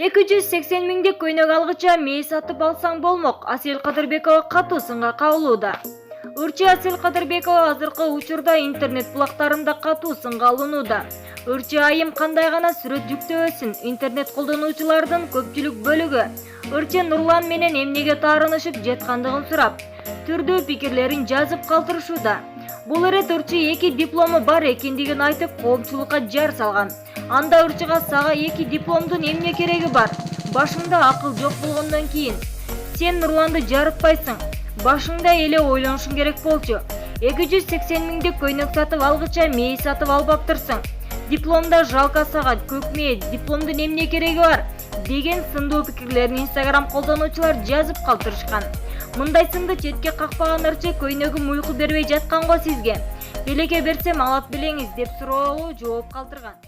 280 миңдик көйнөк алгыча мээ сатып алсаң болмок. Асель Кадырбекова катуу сынга кабылууда. Өрчү Асель Кадырбекова азыркы учурда интернет булактарында катуу сынга алынууда. Өрчү айым кандай гана сүрөт жүктөбөсүн, интернет колдонуучулардын көпчүлүк бөлүгү Өрчү Нурлан менен эмнеге таарынышып жаткандыгын сурап, түрдүү пикирлерин жазып калтырышууда. Бул ирет Өрчү 2 диплому бар экендигин айтып, коомчулукка жар салган. Анда Өрчүга сага 2 дипломдун эмне кереги бар? Башыңда акыл жок болгондон кийин сен Нурланды жарытпайсың. Башыңда эле ойлонушуң керек болчу. 280 миңдик көйнөк сатып алгыча мээ сатып албаптырсың. Дипломда жалка сага көк мээ, дипломдун эмне кереги бар? Деген сындуу пикирлерин Instagram колдонуучулар жазып калтырышкан. Мындай сынды четке какпаган Өрчү көйнөгүм уйку бербей жаткан го сизге. Белекке берсем алат белеңиз деп суроого жооп калтырган.